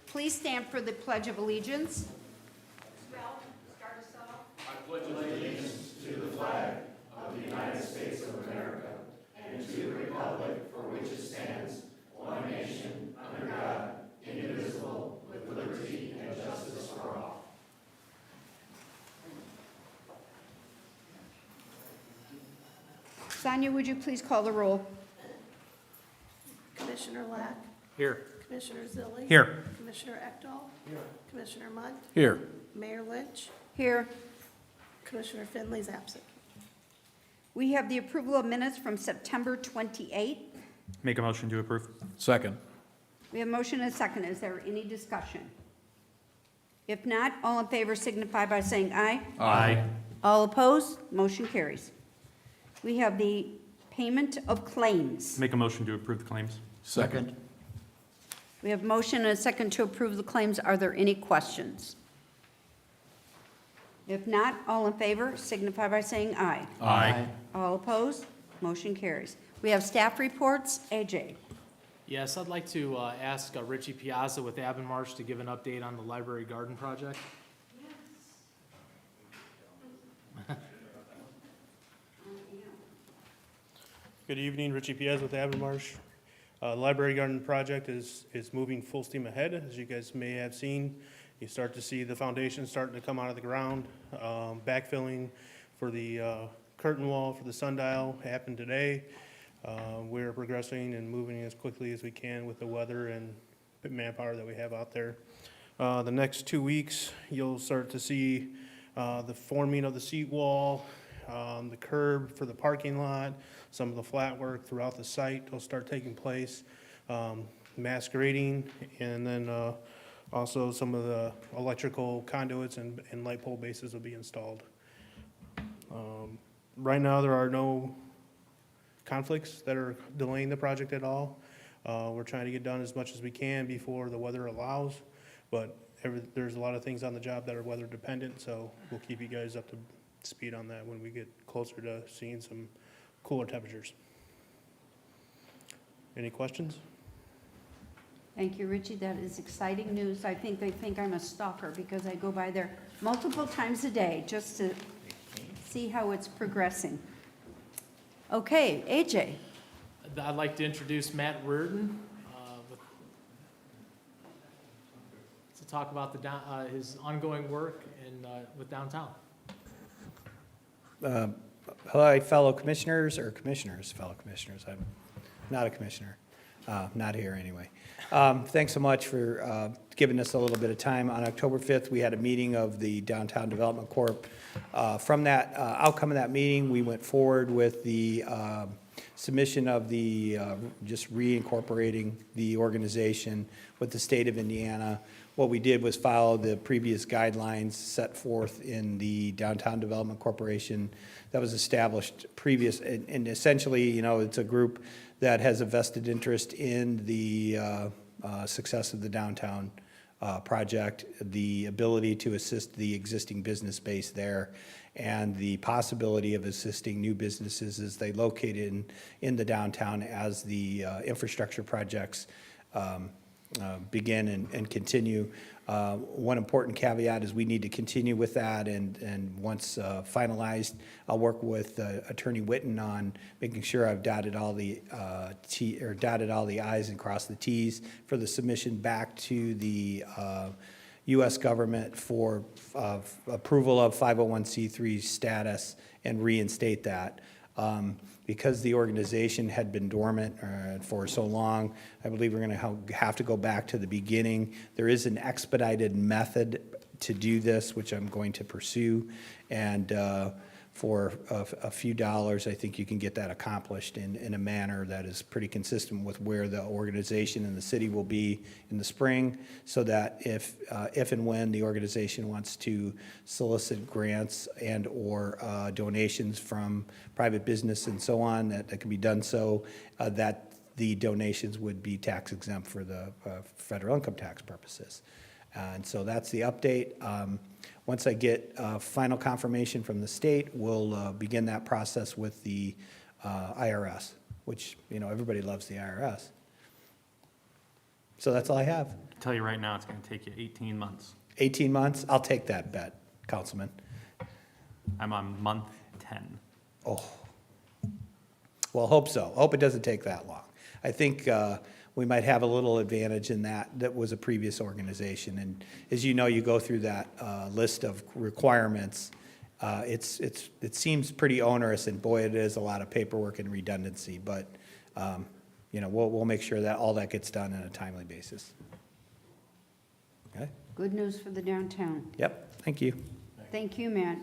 Please stand for the Pledge of Allegiance. Well, start us off. I pledge allegiance to the flag of the United States of America and to the republic for which it stands, one nation, under God, indivisible, with liberty and justice for all. Sonia, would you please call the roll? Commissioner Lack. Here. Commissioner Zilli. Here. Commissioner Ekdahl. Here. Commissioner Munt. Here. Mayor Lynch. Here. Commissioner Finley's absent. We have the approval of minutes from September 28th. Make a motion to approve. Second. We have a motion and a second. Is there any discussion? If not, all in favor signify by saying aye. Aye. All opposed, motion carries. We have the payment of claims. Make a motion to approve the claims. Second. We have a motion and a second to approve the claims. Are there any questions? If not, all in favor signify by saying aye. Aye. All opposed, motion carries. We have staff reports. AJ. Yes, I'd like to ask Richie Piazza with Avonmarsh to give an update on the library garden project. Good evening, Richie Piaz with Avonmarsh. Library Garden project is moving full steam ahead. As you guys may have seen, you start to see the foundation starting to come out of the ground. Backfilling for the curtain wall for the sundial happened today. We're progressing and moving as quickly as we can with the weather and manpower that we have out there. The next 2 weeks, you'll start to see the forming of the seat wall, the curb for the parking lot, some of the flat work throughout the site will start taking place, mass grading, and then also some of the electrical conduits and light pole bases will be installed. Right now, there are no conflicts that are delaying the project at all. We're trying to get done as much as we can before the weather allows, but there's a lot of things on the job that are weather dependent, so we'll keep you guys up to speed on that when we get closer to seeing some cooler temperatures. Any questions? Thank you, Richie. That is exciting news. I think they think I'm a stalker because I go by there multiple times a day just to see how it's progressing. Okay, AJ. I'd like to introduce Matt Reardon to talk about his ongoing work with downtown. Hello, fellow commissioners, fellow commissioners. I'm not a commissioner, not here anyway. Thanks so much for giving us a little bit of time. On October 5th, we had a meeting of the Downtown Development Corp. From that outcome of that meeting, we went forward with the submission of the, just reincorporating the organization with the state of Indiana. What we did was follow the previous guidelines set forth in the Downtown Development Corporation that was established previous, and essentially, you know, it's a group that has a vested interest in the success of the downtown project, the ability to assist the existing business base there, and the possibility of assisting new businesses as they locate in the downtown as the infrastructure projects begin and continue. One important caveat is we need to continue with that, and once finalized, I'll work with Attorney Witten on making sure I've dotted all the I's and crossed the T's for the submission back to the U.S. government for approval of 501c3 status and reinstate that. Because the organization had been dormant for so long, I believe we're going to have to go back to the beginning. There is an expedited method to do this, which I'm going to pursue, and for a few dollars, I think you can get that accomplished in a manner that is pretty consistent with where the organization and the city will be in the spring, so that if and when the organization wants to solicit grants and or donations from private business and so on, that can be done so, that the donations would be tax exempt for the federal income tax purposes. And so that's the update. Once I get final confirmation from the state, we'll begin that process with the IRS, which, you know, everybody loves the IRS. So that's all I have. I tell you right now, it's going to take you 18 months. 18 months? I'll take that bet, Councilman. I'm on month 10. Oh. Well, hope so. Hope it doesn't take that long. I think we might have a little advantage in that was a previous organization. And as you know, you go through that list of requirements. It seems pretty onerous, and boy, it is a lot of paperwork and redundancy. But you know, we'll make sure that all that gets done on a timely basis. Okay. Good news for the downtown. Yep. Thank you. Thank you, Matt.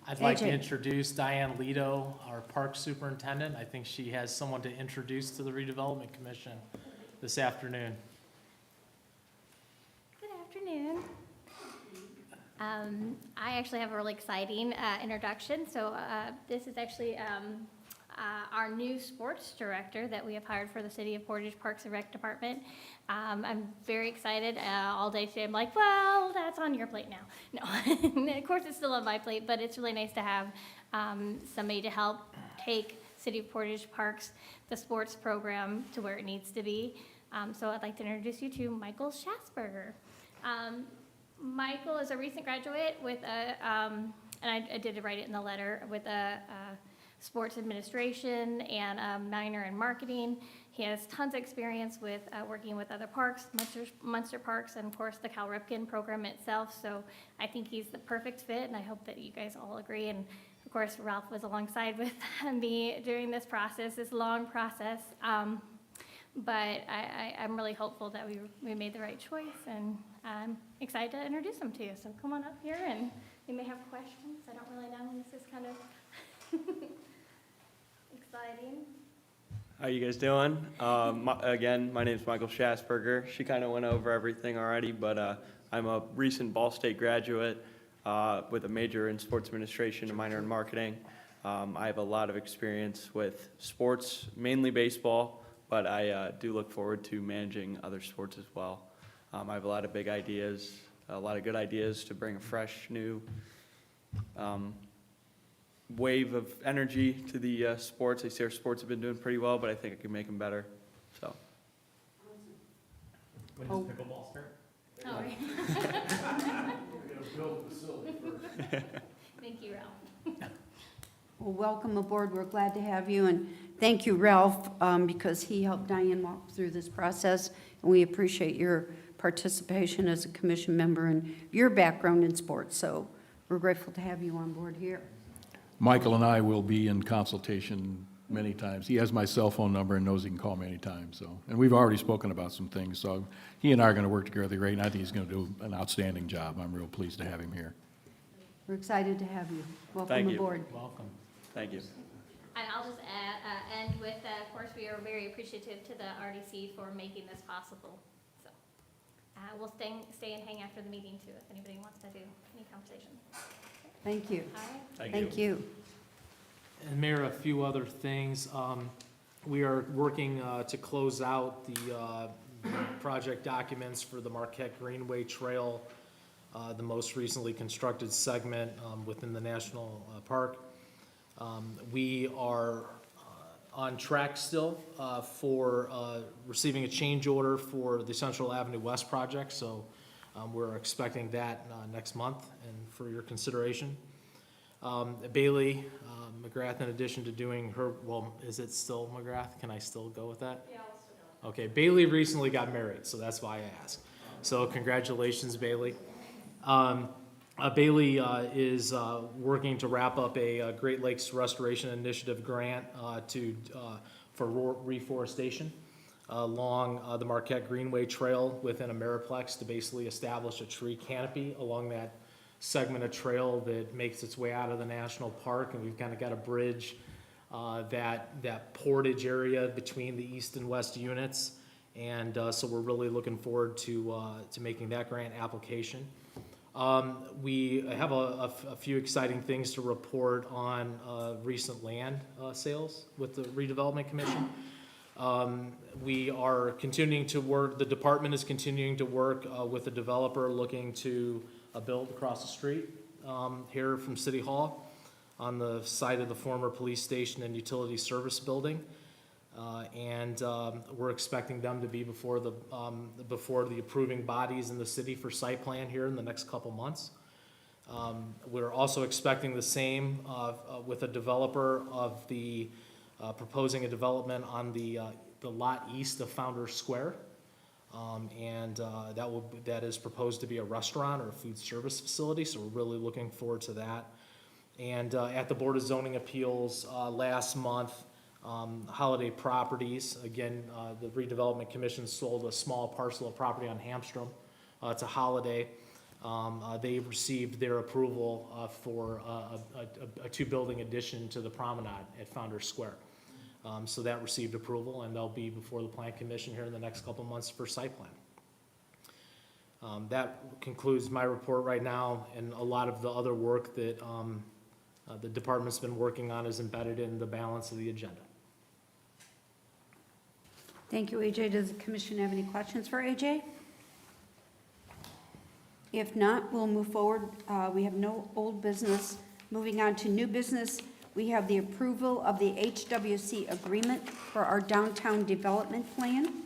I'd like to AJ. introduce Diane Lito, our park superintendent. I think she has someone to introduce to the Redevelopment Commission this afternoon. Good afternoon. I actually have a really exciting introduction. So this is actually our new sports director that we have hired for the City of Portage Parks and Rec Department. I'm very excited. All day today I'm like, well, that's on your plate now. No, of course it's still on my plate, but it's really nice to have somebody to help take City of Portage Parks, the sports program, to where it needs to be. So I'd like to introduce you to Michael Schasberger. Michael is a recent graduate with a, and I did write it in the letter, with a sports administration and a minor in marketing. He has tons of experience with working with other parks, Munster Parks, and of course the Cal Ripken program itself. So I think he's the perfect fit, and I hope that you guys all agree. And of course, Ralph was alongside with me during this process, this long process. But I'm really hopeful that we made the right choice, and I'm excited to introduce him to you. So come on up here, and you may have questions. I don't really know. This is kind of exciting. How you guys doing? Again, my name is Michael Schasberger. She kind of went over everything already, but I'm a recent Ball State graduate with a major in sports administration and minor in marketing. I have a lot of experience with sports, mainly baseball, but I do look forward to managing other sports as well. I have a lot of big ideas, a lot of good ideas to bring a fresh, new wave of energy to the sports. I see our sports have been doing pretty well, but I think I can make them better. So. When does pickleball start? All right. Thank you, Ralph. Well, welcome aboard. We're glad to have you, and thank you, Ralph, because he helped Diane walk through this process, and we appreciate your participation as a commission member and your background in sports, so we're grateful to have you on board here. Michael and I will be in consultation many times. He has my cell phone number and knows he can call me anytime, so. And we've already spoken about some things, so he and I are going to work together great, and I think he's going to do an outstanding job. I'm real pleased to have him here. We're excited to have you. Welcome Thank you. aboard. Welcome. Thank you. And I'll just end with, of course, we are very appreciative to the RDC for making this possible. So we'll stay and hang after the meeting too, if anybody wants to do any conversation. Thank you. All right. Thank you. And Mayor, a few other things. We are working to close out the project documents for the Marquette Greenway Trail, the most recently constructed segment within the national park. We are on track still for receiving a change order for the Central Avenue West project, so we're expecting that next month and for your consideration. Bailey McGrath, in addition to doing her, well, is it still McGrath? Can I still go with that? Yeah, I'll still go. Okay, Bailey recently got married, so that's why I asked. So congratulations, Bailey. Bailey is working to wrap up a Great Lakes Restoration Initiative grant for reforestation along the Marquette Greenway Trail within Ameriplex to basically establish a tree canopy along that segment of trail that makes its way out of the national park, and we've kind of got a bridge that portage area between the east and west units, and so we're really looking forward to making that grant application. We have a few exciting things to report on recent land sales with the Redevelopment Commission. We are continuing to work, the department is continuing to work with a developer looking to build across the street here from City Hall on the site of the former police station and utility service building. And we're expecting them to be before the approving bodies in the city for site plan here in the next couple months. We're also expecting the same with a developer of the proposing a development on the lot east of Founders Square. That is proposed to be a restaurant or a food service facility, so we're really looking forward to that. And at the Board of Zoning Appeals last month, Holiday Properties, again, the Redevelopment Commission sold a small parcel of property on Hamstrom to Holiday. They received their approval for a two-building addition to the promenade at Founders Square. So that received approval, and they'll be before the Plan Commission here in the next couple months for site plan. That concludes my report right now, and a lot of the other work that the department's been working on is embedded in the balance of the agenda. Thank you, AJ. Does the commission have any questions for AJ? If not, we'll move forward. We have no old business. Moving on to new business, we have the approval of the HWC agreement for our downtown development plan.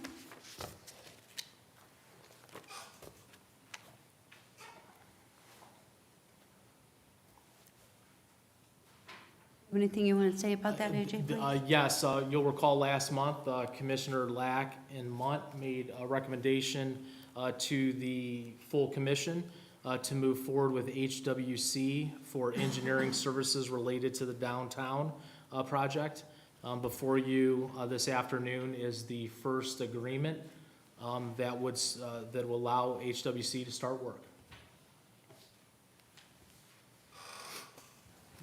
Anything you want to say about that, AJ, please? Yes, you'll recall last month, Commissioner Lack and Munt made a recommendation to the full commission to move forward with HWC for engineering services related to the downtown project. Before you this afternoon is the first agreement that will allow HWC to start work.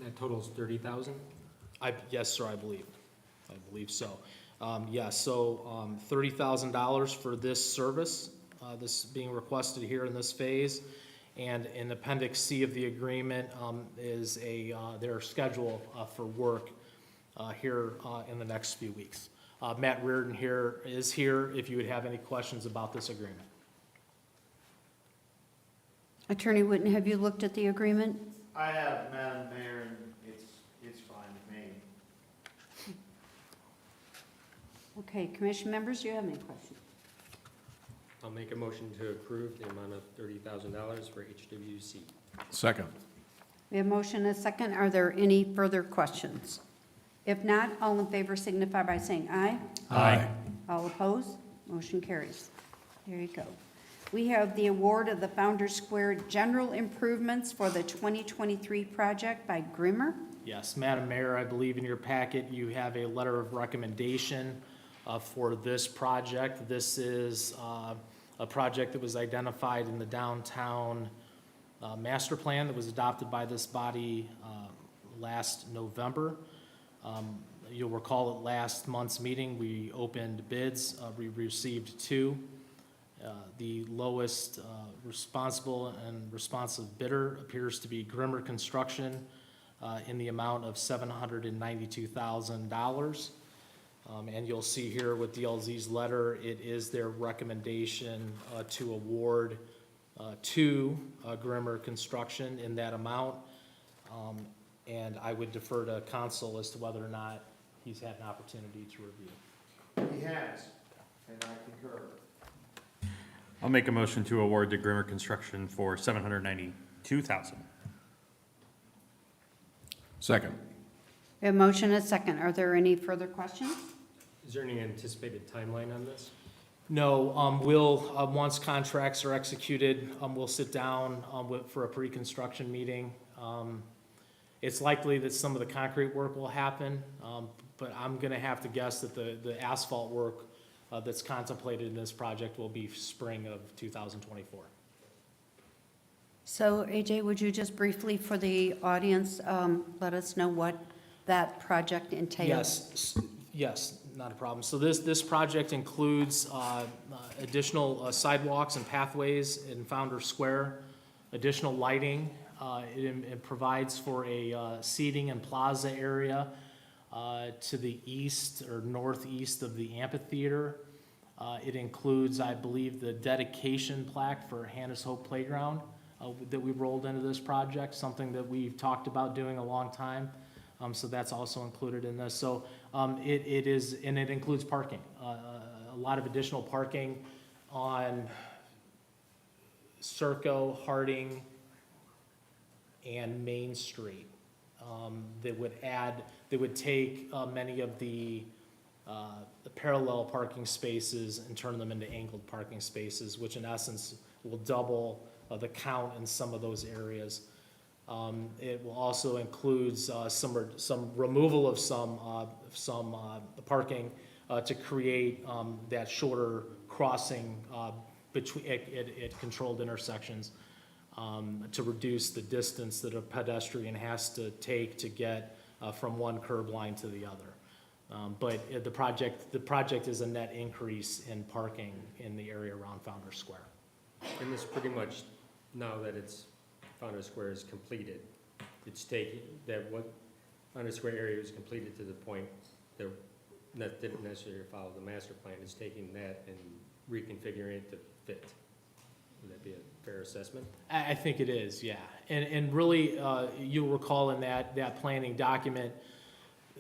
That totals 30,000? Yes, sir, I believe so. Yes, so $30,000 for this service, this being requested here in this phase. And in Appendix C of the agreement is their schedule for work here in the next few weeks. Matt Reardon is here if you would have any questions about this agreement. Attorney Whitten, have you looked at the agreement? I have, Madam Mayor, and it's fine with me. Okay, commission members, do you have any questions? I'll make a motion to approve the amount of $30,000 for HWC. Second. We have motion and a second. Are there any further questions? If not, all in favor signify by saying aye. Aye. All opposed? Motion carries. There you go. We have the award of the Founders Square General Improvements for the 2023 project by Grimmer. Yes, Madam Mayor, I believe in your packet you have a letter of recommendation for this project. This is a project that was identified in the downtown master plan that was adopted by this body last November. You'll recall at last month's meeting, we opened bids. We received two. The lowest responsible and responsive bidder appears to be Grimmer Construction in the amount of $792,000. And you'll see here with DLZ's letter, it is their recommendation to award to Grimmer Construction in that amount. And I would defer to council as to whether or not he's had an opportunity to review. He has, and I concur. I'll make a motion to award to Grimmer Construction for $792,000. Second. We have motion and a second. Are there any further questions? Is there any anticipated timeline on this? No, we'll, once contracts are executed, we'll sit down for a pre-construction meeting. It's likely that some of the concrete work will happen, but I'm gonna have to guess that the asphalt work that's contemplated in this project will be spring of 2024. So AJ, would you just briefly for the audience, let us know what that project entails? Yes, not a problem. So this project includes additional sidewalks and pathways in Founders Square, additional lighting. It provides for a seating and plaza area to the east or northeast of the amphitheater. It includes, I believe, the dedication plaque for Hannah's Hope Playground that we rolled into this project, something that we've talked about doing a long time. So that's also included in this. So it is, and it includes parking, a lot of additional parking on Serco, Harding, and Main Street. That would take many of the parallel parking spaces and turn them into angled parking spaces, which in essence will double the count in some of those areas. It will also include some removal of some parking to create that shorter crossing between at controlled intersections to reduce the distance that a pedestrian has to take to get from one curb line to the other. But the project is a net increase in parking in the area around Founders Square. And this pretty much, now that it's, Founders Square is completed, it's taking, that what Founders Square area is completed to the point that didn't necessarily follow the master plan, is taking that and reconfiguring it to fit. Would that be a fair assessment? I think it is, yeah. And really, you'll recall in that planning document,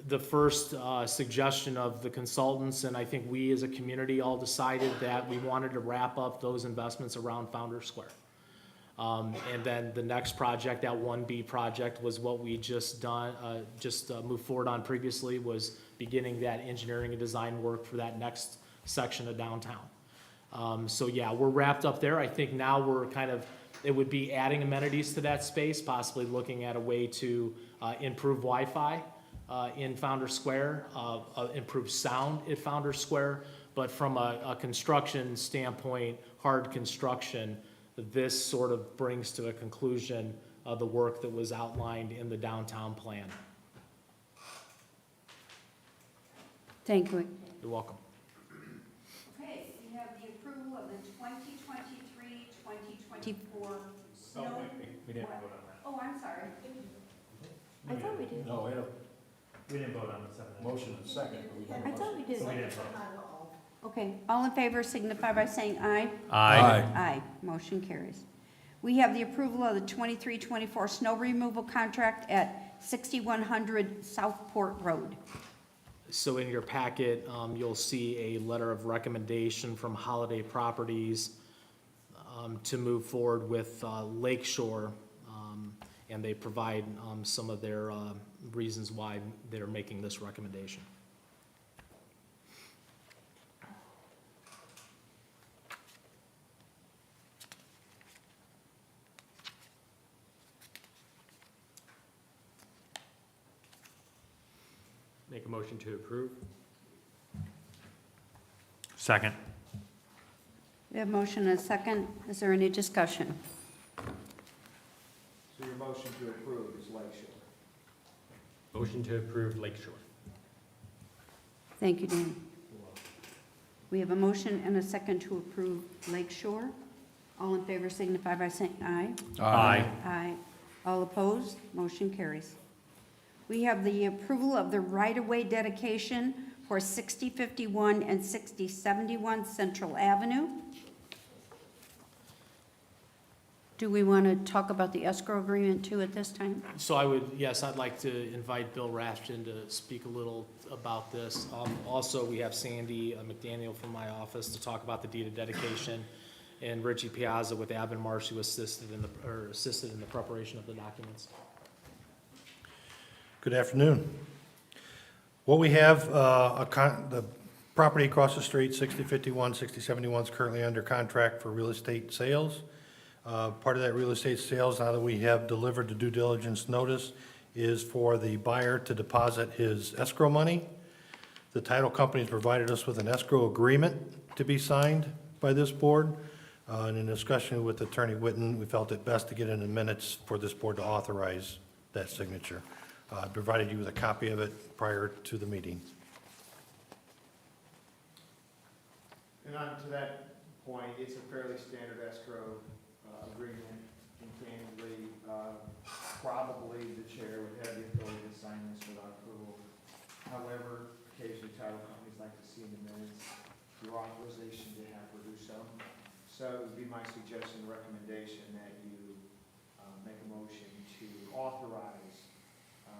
the first suggestion of the consultants, and I think we as a community all decided that we wanted to wrap up those investments around Founders Square. And then the next project, that 1B project, was what we just moved forward on previously, was beginning that engineering and design work for that next section of downtown. So yeah, we're wrapped up there. I think now we're it would be adding amenities to that space, possibly looking at a way to improve Wi-Fi in Founders Square, improve sound at Founders Square. But from a construction standpoint, hard construction, this sort of brings to a conclusion the work that was outlined in the downtown plan. Thank you. You're welcome. Okay, we have the approval of the 2023-2024 snow. We didn't vote on that. Oh, I'm sorry. I thought we did. No, We didn't vote on the 7. motion and second. I thought we did. So we didn't vote. Okay, all in favor signify by saying aye. Aye. Aye, motion carries. We have the approval of the 23-24 snow removal contract at 6100 Southport Road. So in your packet, you'll see a letter of recommendation from Holiday Properties to move forward with Lakeshore. and they provide some of their reasons why they're making this recommendation. Make a motion to approve? Second. We have motion and a second. Is there any discussion? So your motion to approve is Lake Shore. Motion to approve Lake Shore. Thank you, Dan. We have a motion and a second to approve Lake Shore. All in favor signify by saying aye. Aye. Aye. All opposed? Motion carries. We have the approval of the right-of-way dedication for 6051 and 6071 Central Avenue. Do we want to talk about the escrow agreement too at this time? So yes, I'd like to invite Bill Rafton to speak a little about this. Also, we have Sandy McDaniel from my office to talk about the deed of dedication, and Richie Piazza with Marsh, who assisted in the preparation of the documents. Good afternoon. What we have, the property across the street, 6051, 6071 is currently under contract for real estate sales. Part of that real estate sales, now that we have delivered the due diligence notice, is for the buyer to deposit his escrow money. The title company has provided us with an escrow agreement to be signed by this board. And in discussion with Attorney Whitten, we felt it best to get in the minutes for this board to authorize that signature. I provided you with a copy of it prior to the meeting. And on to that point, it's a fairly standard escrow agreement, and candidly, probably the chair would have the authority to sign this without approval. However, occasionally title companies like to see in the minutes your authorization to have her do so. So it would be my suggestion, recommendation, that you make a motion to authorize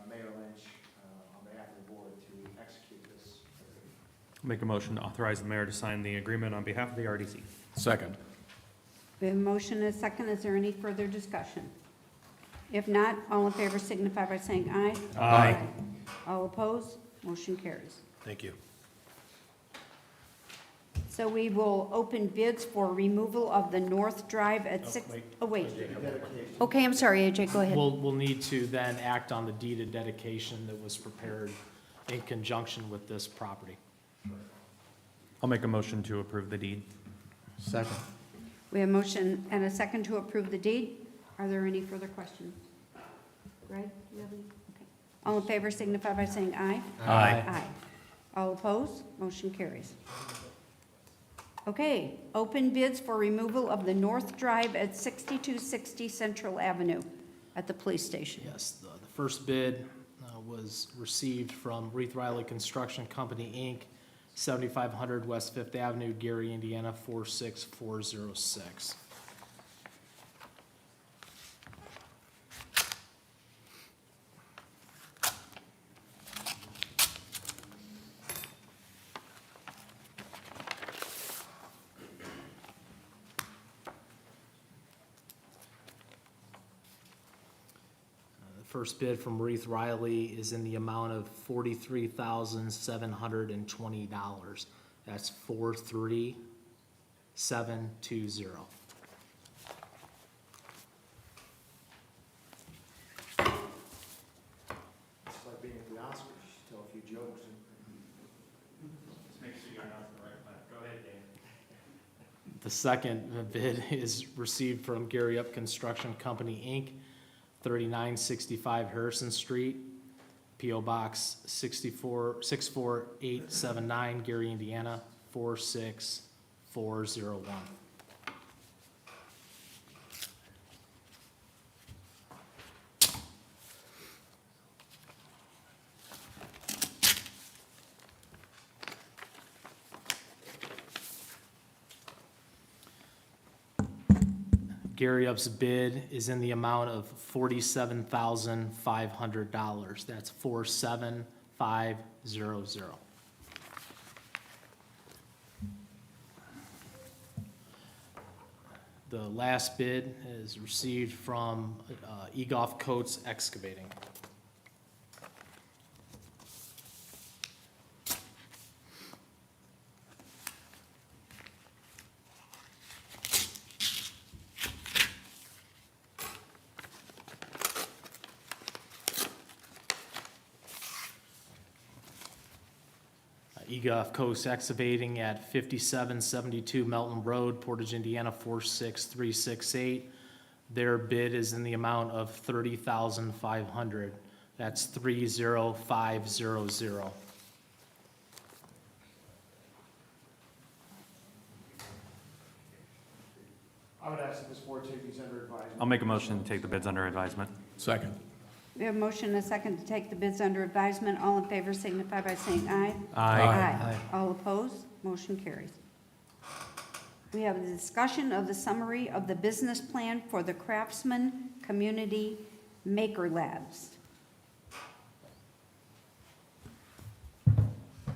Mayor Lynch, on behalf of the board, to execute this agreement. Make a motion to authorize the mayor to sign the agreement on behalf of the RDC. Second. We have a motion and a second. Is there any further discussion? If not, all in favor signify by saying aye. Aye. All opposed? Motion carries. Thank you. So we will open bids for removal of the North Drive at wait. Okay, I'm sorry, AJ, go ahead. We'll need to then act on the deed of dedication that was prepared in conjunction with this property. I'll make a motion to approve the deed. Second. We have a motion and a second to approve the deed. Are there any further questions? Greg, do you have any? Okay. All in favor signify by saying aye. Aye. Aye. All opposed? Motion carries. Okay, open bids for removal of the North Drive at 6260 Central Avenue at the police station. Yes, the first bid was received from Reith Riley Construction Company, Inc., 7500 West Fifth Avenue, Gary, Indiana, 46406. First bid from Reith Riley is in the amount of $43,720. That's 43720. It's like being at the Oscars, you tell a few jokes. Let's make sure you're not the right one. Go ahead, Dan. The second bid is received from Gary Up Construction Company, Inc., 3965 Harrison Street, P.O. Box 64879, Gary, Indiana, 46401. Gary Up's bid is in the amount of $47,500. That's 47500. The last bid is received from Egoff Coates Excavating. Egoff Coast Excavating at 5772 Melton Road, Portage, Indiana, 46368. Their bid is in the amount of $30,500. That's 30500. I would ask that this board take these under advisement. I'll make a motion to take the bids under advisement. Second. We have a motion and a second to take the bids under advisement. All in favor signify by saying aye. Aye. All opposed, motion carries. We have the discussion of the summary of the business plan for the Craftsman Community Maker Labs.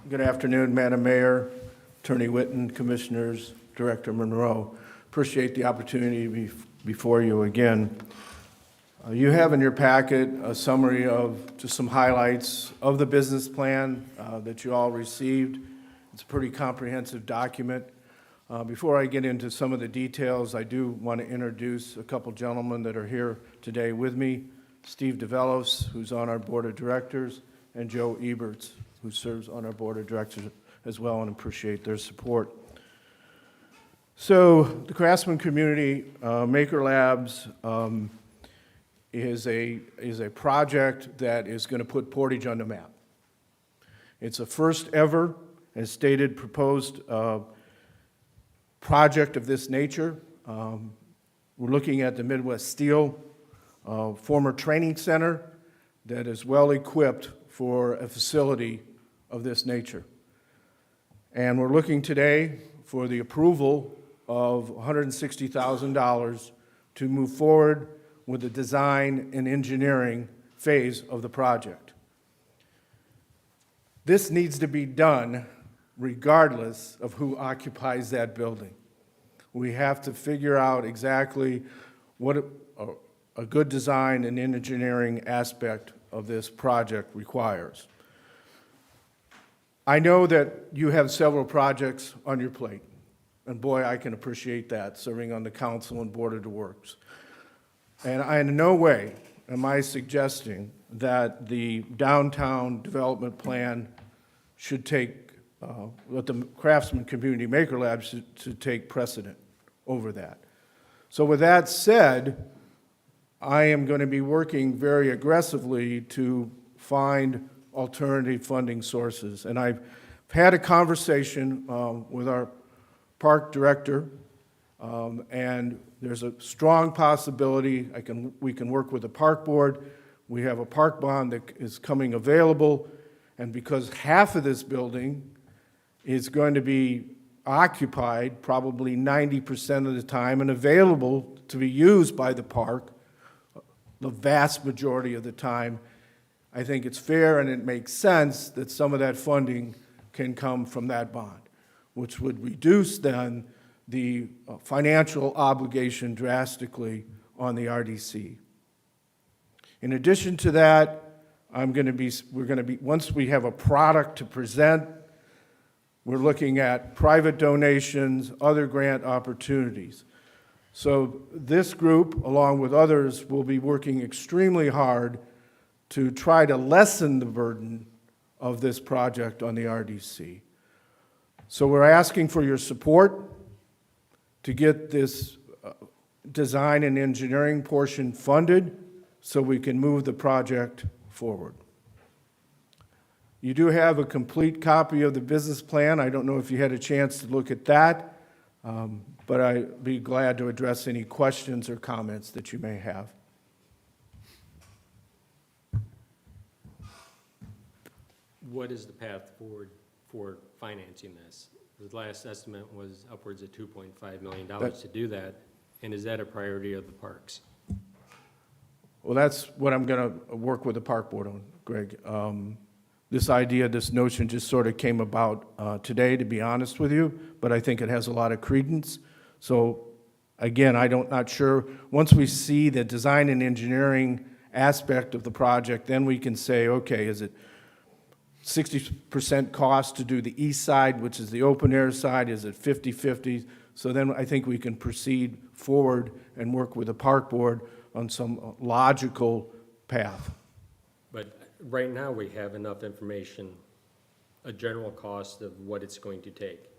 Good afternoon, Madam Mayor, Attorney Whitten, Commissioners, Director Monroe. Appreciate the opportunity to be before you again. You have in your packet a summary of just some highlights of the business plan that you all received. It's a pretty comprehensive document. Before I get into some of the details, I do want to introduce a couple gentlemen that are here today with me. Steve DeVelos, who's on our Board of Directors, and Joe Eberts, who serves on our Board of Directors as well, and appreciate their support. So the Craftsman Community Maker Labs is a project that is going to put Portage on the map. It's a first ever, as stated, proposed project of this nature. We're looking at the Midwest Steel former training center that is well equipped for a facility of this nature. And we're looking today for the approval of $160,000 to move forward with the design and engineering phase of the project. This needs to be done regardless of who occupies that building. We have to figure out exactly what a good design and engineering aspect of this project requires. I know that you have several projects on your plate, and boy, I can appreciate that, serving on the council and board of the works. And in no way am I suggesting that the downtown development plan should take, that the Craftsman Community Maker Lab should take precedent over that. So with that said, I am going to be working very aggressively to find alternative funding sources. And I've had a conversation with our park director, and there's a strong possibility we can work with the park board. We have a park bond that is coming available, and because half of this building is going to be occupied probably 90% of the time and available to be used by the park the vast majority of the time, I think it's fair and it makes sense that some of that funding can come from that bond, which would reduce then the financial obligation drastically on the RDC. In addition to that, we're going to be, once we have a product to present, we're looking at private donations, other grant opportunities. So this group, along with others, will be working extremely hard to try to lessen the burden of this project on the RDC. So we're asking for your support to get this design and engineering portion funded so we can move the project forward. You do have a complete copy of the business plan. I don't know if you had a chance to look at that, but I'd be glad to address any questions or comments that you may have. What is the path forward for financing this? The last estimate was upwards of $2.5 million to do that, and is that a priority of the parks? Well, that's what I'm going to work with the park board on, Greg. This idea, this notion just sort of came about today, to be honest with you, but I think it has a lot of credence. So again, not sure, once we see the design and engineering aspect of the project, then we can say, okay, is it 60% cost to do the east side, which is the open air side? Is it 50/50? So then I think we can proceed forward and work with the park board on some logical path. But right now, we have enough information, a general cost of what it's going to take,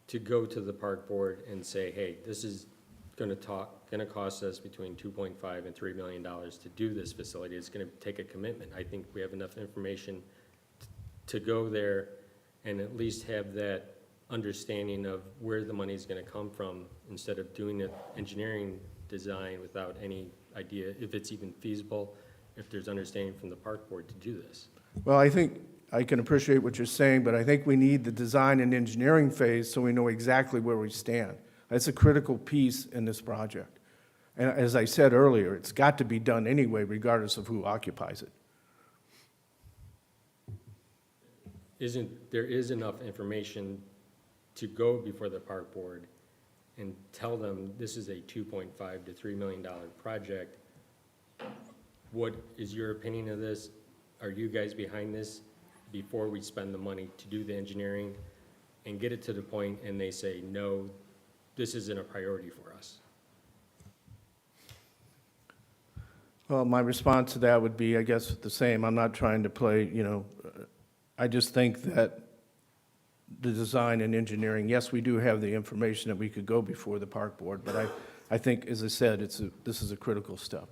to go to the park board and say, hey, this is gonna cost us between $2.5 and $3 million to do this facility. It's gonna take a commitment. I think we have enough information to go there and at least have that understanding of where the money's gonna come from, instead of doing an engineering design without any idea if it's even feasible, if there's understanding from the park board to do this. Well, I think I can appreciate what you're saying, but I think we need the design and engineering phase so we know exactly where we stand. That's a critical piece in this project. And as I said earlier, it's got to be done anyway, regardless of who occupies it. There is enough information to go before the park board and tell them this is a $2.5 to $3 million project. What is your opinion of this? Are you guys behind this before we spend the money to do the engineering and get it to the point and they say, no, this isn't a priority for us? Well, my response to that would be, I guess, the same. I'm not trying to play, I just think that the design and engineering, yes, we do have the information that we could go before the park board, but I think, as I said, this is a critical step.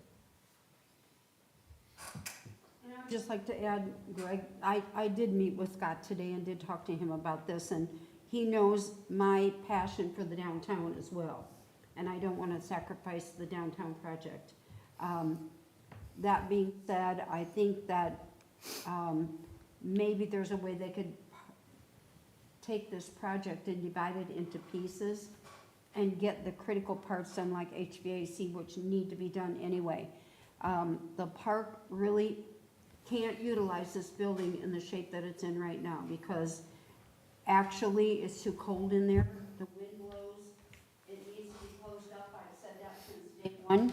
And I'd just like to add, Greg, I did meet with Scott today and did talk to him about this, and he knows my passion for the downtown as well, and I don't want to sacrifice the downtown project. That being said, I think that maybe there's a way they could take this project and divide it into pieces and get the critical parts done, like HVAC, which need to be done anyway. The park really can't utilize this building in the shape that it's in right now, because actually it's too cold in there. The wind blows, it needs to be closed up. I've said that since day one.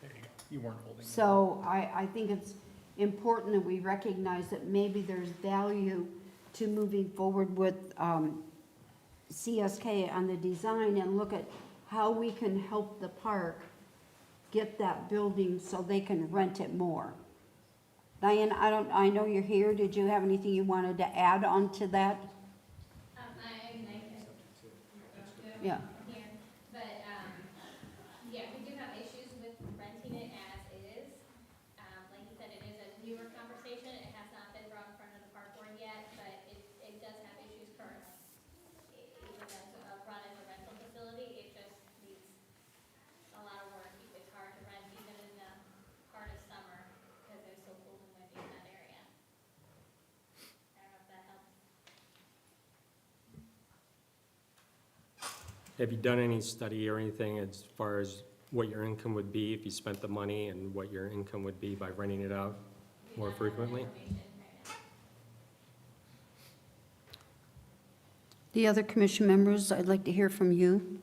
There you go. You weren't holding. So I think it's important that we recognize that maybe there's value to moving forward with CSK on the design and look at how we can help the park get that building so they can rent it more. Diane, I know you're here. Did you have anything you wanted to add on to that? Yeah. Here, but, yeah, we do have issues with renting it as is. Like you said, it is a newer conversation, it has not been brought in front of the park board yet, but it does have issues currently. Even as run as a rental facility, it just needs a lot of work. It's hard to rent even in the heart of summer, because it's so cold and windy in that area. I don't know if that helps. Have you done any study or anything as far as what your income would be if you spent the money, and what your income would be by renting it out more frequently? The other commission members, I'd like to hear from you.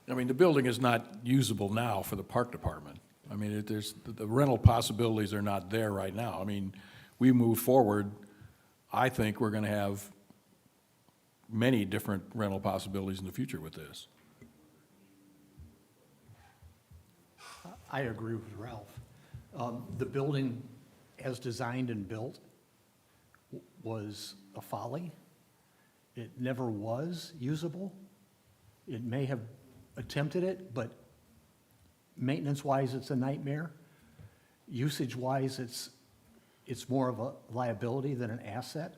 I mean, the building is not usable now for the park department. I mean, the rental possibilities are not there right now. I mean, we move forward, I think we're gonna have many different rental possibilities in the future with this. I agree with Ralph. The building, as designed and built, was a folly. It never was usable. It may have attempted it, but maintenance-wise, it's a nightmare. Usage-wise, it's more of a liability than an asset.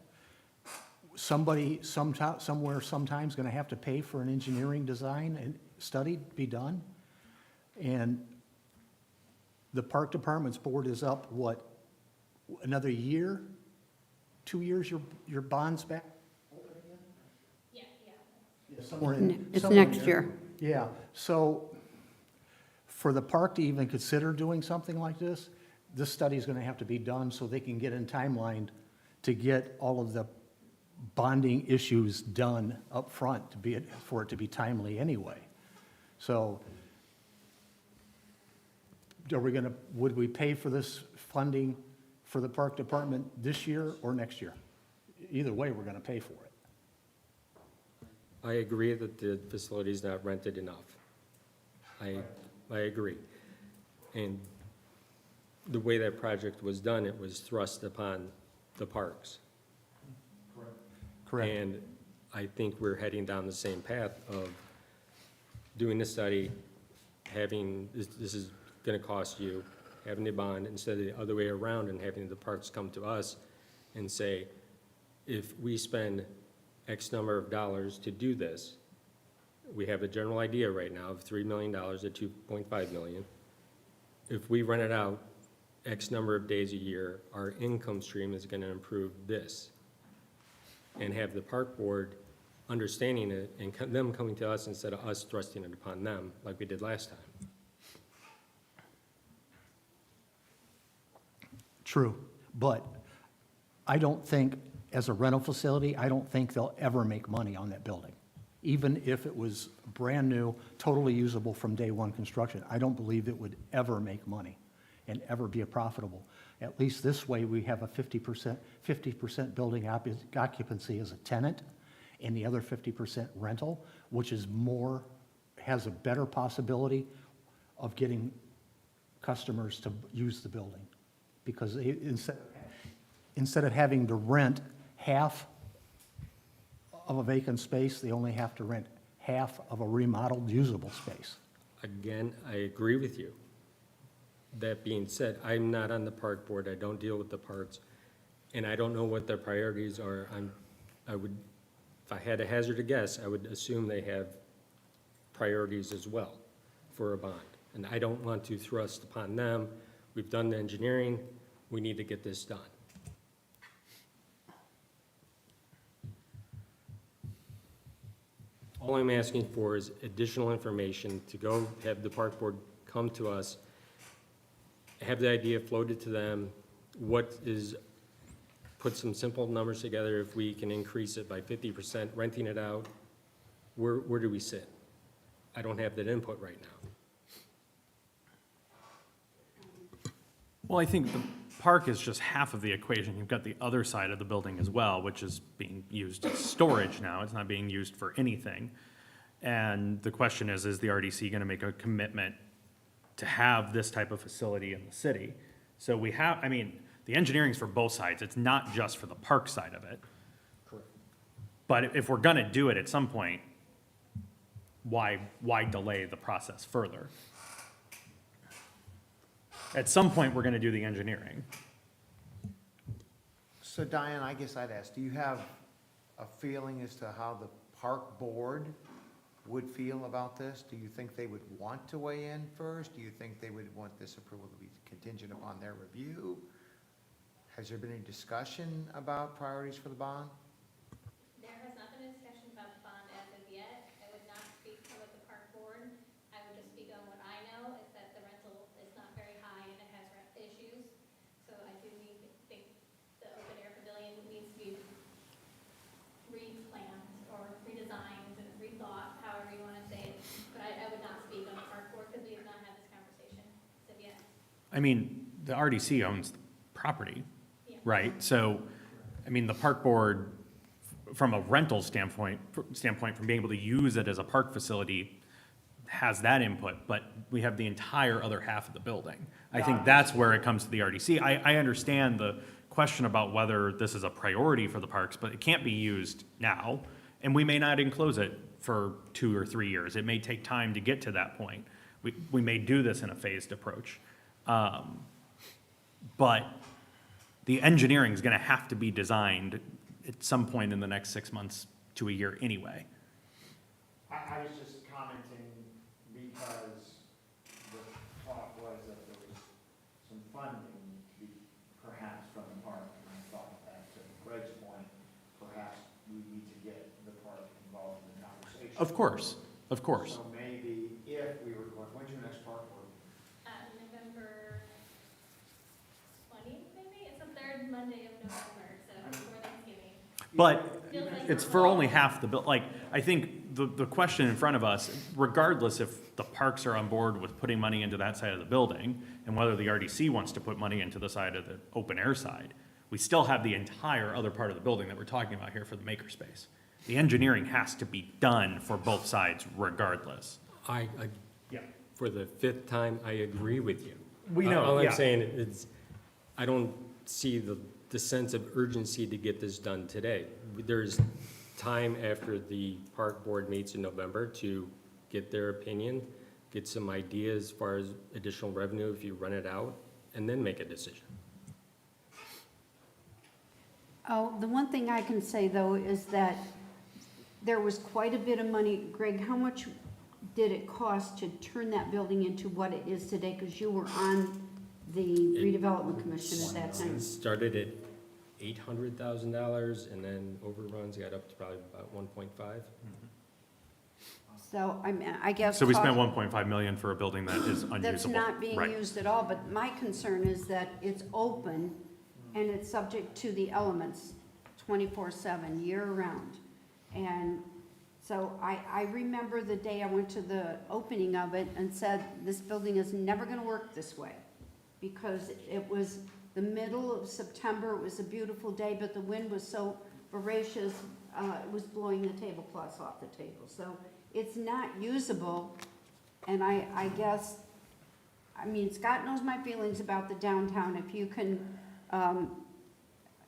Somebody, somewhere, sometimes going to have to pay for an engineering design and study to be done. And the park department's board is up, what, another year? 2 years, your bond's back? Yeah. Yeah, somewhere in. It's somewhere next there. year. Yeah, so for the park to even consider doing something like this study's going to have to be done so they can get in timeline to get all of the bonding issues done up front for it to be timely anyway. So are we gonna, would we pay for this funding for the park department this year or next year? Either way, we're gonna pay for it. I agree that the facility's not rented enough. I agree. And the way that project was done, it was thrust upon the parks. Correct. And I think we're heading down the same path of doing the study, having, this is gonna cost you, having a bond, instead of the other way around and having the parks come to us and say, if we spend X number of dollars to do this, we have a general idea right now of $3 million to $2.5 million. If we rent it out X number of days a year, our income stream is gonna improve this. And have the park board understanding it and them coming to us instead of us thrusting it upon them like we did last time. True, but I don't think, as a rental facility, I don't think they'll ever make money on that building. Even if it was brand new, totally usable from day one construction, I don't believe it would ever make money and ever be profitable. At least this way, we have a 50% building occupancy as a tenant, and the other 50% rental, which is more, has a better possibility of getting customers to use the building. Because instead of having to rent half of a vacant space, they only have to rent half of a remodeled usable space. Again, I agree with you. That being said, I'm not on the park board, I don't deal with the parks, and I don't know what their priorities are. I would, if I had to hazard a guess, I would assume they have priorities as well for a bond. And I don't want to thrust upon them. We've done the engineering, we need to get this done. All I'm asking for is additional information to go have the park board come to us, have the idea floated to them, put some simple numbers together. If we can increase it by 50%, renting it out, where do we sit? I don't have that input right now. Well, I think the park is just half of the equation. You've got the other side of the building as well, which is being used as storage now. It's not being used for anything. And the question is the RDC going to make a commitment to have this type of facility in the city? So we have, I mean, the engineering's for both sides. It's not just for the park side of it. Correct. But if we're going to do it at some point, why delay the process further? At some point, we're going to do the engineering. So Diane, I guess I'd ask, do you have a feeling as to how the park board would feel about this? Do you think they would want to weigh in first? Do you think they would want this approval to be contingent upon their review? Has there been any discussion about priorities for the bond? There has not been a discussion about the bond as of yet. I would not speak for the park board. I would just speak on what I know, is that the rental is not very high and it has rent issues. So I do think the open air pavilion needs to be replanned or redesigned and rethought, however you want to say it. But I would not speak on the park board because we have not had this conversation as of yet. I mean, the RDC owns the property, right? So, I mean, the park board, from a rental standpoint, from being able to use it as a park facility, has that input, but we have the entire other half of the building. I think that's where it comes to the RDC. I understand the question about whether this is a priority for the parks, but it can't be used now, and we may not enclose it for 2 or 3 years. It may take time to get to that point. We may do this in a phased approach. But the engineering is going to have to be designed at some point in the next 6 months to a year anyway. I was just commenting because the thought was that there was some funding perhaps from the park, and I thought that, to Greg's point, perhaps we need to get the park involved in the conversation. Of course, of course. So maybe if we were going, when's your next park board? November 20th, maybe? It's the third Monday of November, so before Thanksgiving. But feels like. It's for only half the like, I think the question in front of us, regardless if the parks are on board with putting money into that side of the building, and whether the RDC wants to put money into the side of the open air side, we still have the entire other part of the building that we're talking about here for the makerspace. The engineering has to be done for both sides regardless. Yeah. For the fifth time, I agree with you. We know, All yeah. I'm saying is, I don't see the sense of urgency to get this done today. There's time after the park board meets in November to get their opinion, get some ideas as far as additional revenue if you run it out, and then make a decision. Oh, the one thing I can say, though, is that there was quite a bit of money. Greg, how much did it cost to turn that building into what it is today? Because you were on the redevelopment commission at that time. It started at $800,000, and then overruns got up to probably about 1.5. So, I guess. So we spent cost- 1.5 million for a building that is unusable. That's not being Right. used at all, but my concern is that it's open and it's subject to the elements 24/7, year-round. And so I remember the day I went to the opening of it and said, this building is never gonna work this way. Because it was the middle of September, it was a beautiful day, but the wind was so voracious, it was blowing the tablecloths off the table. So it's not usable, and I guess, I mean, Scott knows my feelings about the downtown. If you can,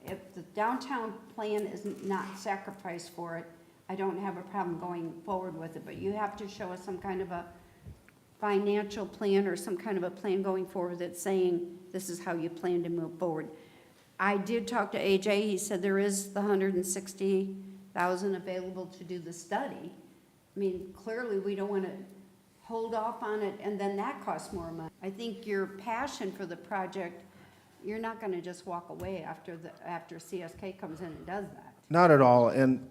if the downtown plan is not sacrificed for it, I don't have a problem going forward with it, but you have to show us some kind of a financial plan or some kind of a plan going forward that's saying this is how you plan to move forward. I did talk to AJ, he said there is the 160,000 available to do the study. I mean, clearly, we don't want to hold off on it, and then that costs more money. I think your passion for the project, you're not going to just walk away after CSK comes in and does that. Not at all, and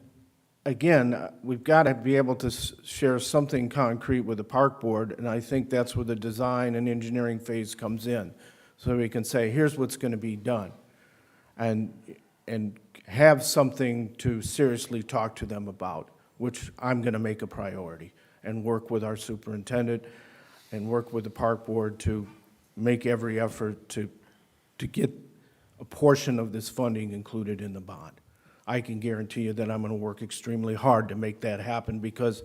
again, we've got to be able to share something concrete with the park board, and I think that's where the design and engineering phase comes in. So we can say, here's what's going to be done, and have something to seriously talk to them about, which I'm going to make a priority, and work with our superintendent and work with the park board to make every effort to get a portion of this funding included in the bond. I can guarantee you that I'm going to work extremely hard to make that happen, because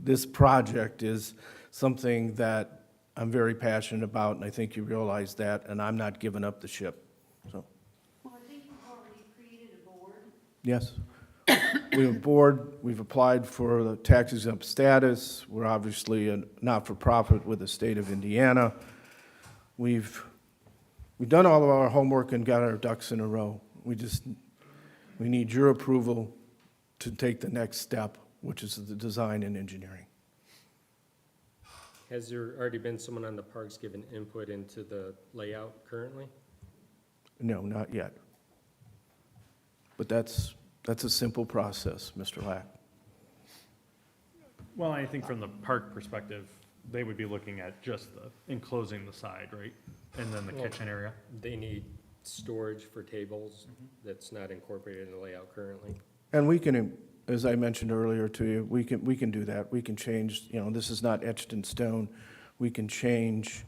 this project is something that I'm very passionate about, and I think you realize that, and I'm not giving up the ship, so. Well, I think you've already created a board. Yes. We have a board, we've applied for the tax exempt status, we're obviously a not-for-profit with the state of Indiana. We've done all of our homework and got our ducks in a row. We need your approval to take the next step, which is the design and engineering. Has there already been someone on the parks giving input into the layout currently? No, not yet. But that's a simple process, Mr. Lack. Well, I think from the park perspective, they would be looking at just the enclosing the side, right? And then the Well, kitchen area. They need storage for tables that's not incorporated in the layout currently. And we can, as I mentioned earlier to you, we can do that. We can change, this is not etched in stone. We can change,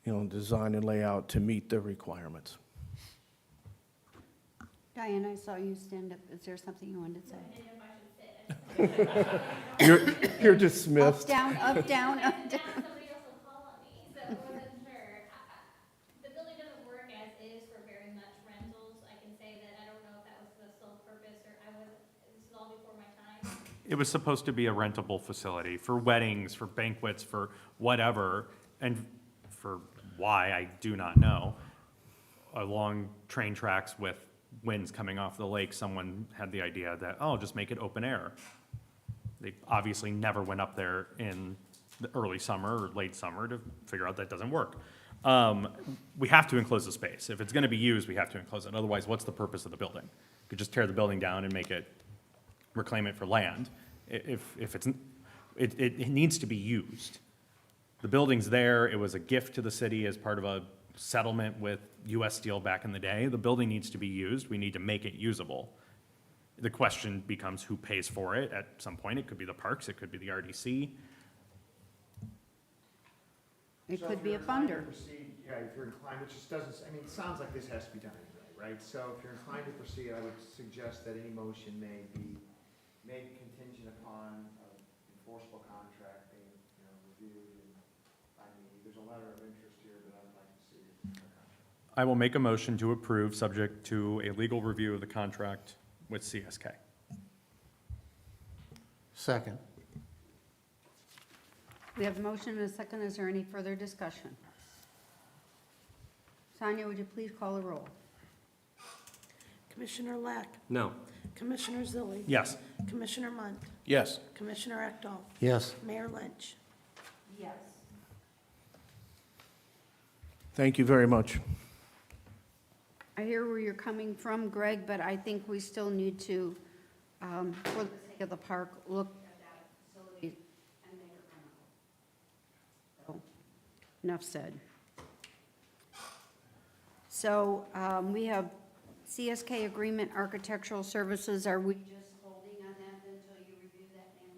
design and layout to meet the requirements. Diane, I saw you stand up. Is there something you wanted to say? You're dismissed. Up, down, up, down, up, down. Somebody else will call on me, so I wasn't sure. The building doesn't work as is for very much rentals. I can say that, I don't know if that was the sole purpose, or this is all before my time. It was supposed to be a rentable facility for weddings, for banquets, for whatever, and for why, I do not know. Along train tracks with winds coming off the lake, someone had the idea that, just make it open air. They obviously never went up there in the early summer or late summer to figure out that doesn't work. We have to enclose the space. If it's gonna be used, we have to enclose it. Otherwise, what's the purpose of the building? You could just tear the building down and reclaim it for land. It needs to be used. The building's there, it was a gift to the city as part of a settlement with US Steel back in the day. The building needs to be used. We need to make it usable. The question becomes who pays for it at some point. It could be the parks, it could be the RDC. It So could if be you're a inclined to funder. proceed- Yeah, if you're inclined, which just doesn't, I mean, it sounds like this has to be done anyway, right? So if you're inclined to proceed, I would suggest that any motion may be made contingent upon enforceable contract being, reviewed and by me. There's a letter of interest here that I'd like to see. I will make a motion to approve, subject to a legal review of the contract with CSK. Second. We have a motion and a second. Is there any further discussion? Sonia, would you please call the roll? Commissioner Lack, No. Commissioner Zilli. Yes. Commissioner Munt, Yes. Commissioner Ekdahl, Yes. Mayor Lynch. Yes. Thank you very much. I hear where you're coming from, Greg, but I think we still need to, for the sake of the park, look at that facility and make it rentable. So, enough said. So we have CSK Agreement Architectural Services. Are we just holding on that until you review that, Dan?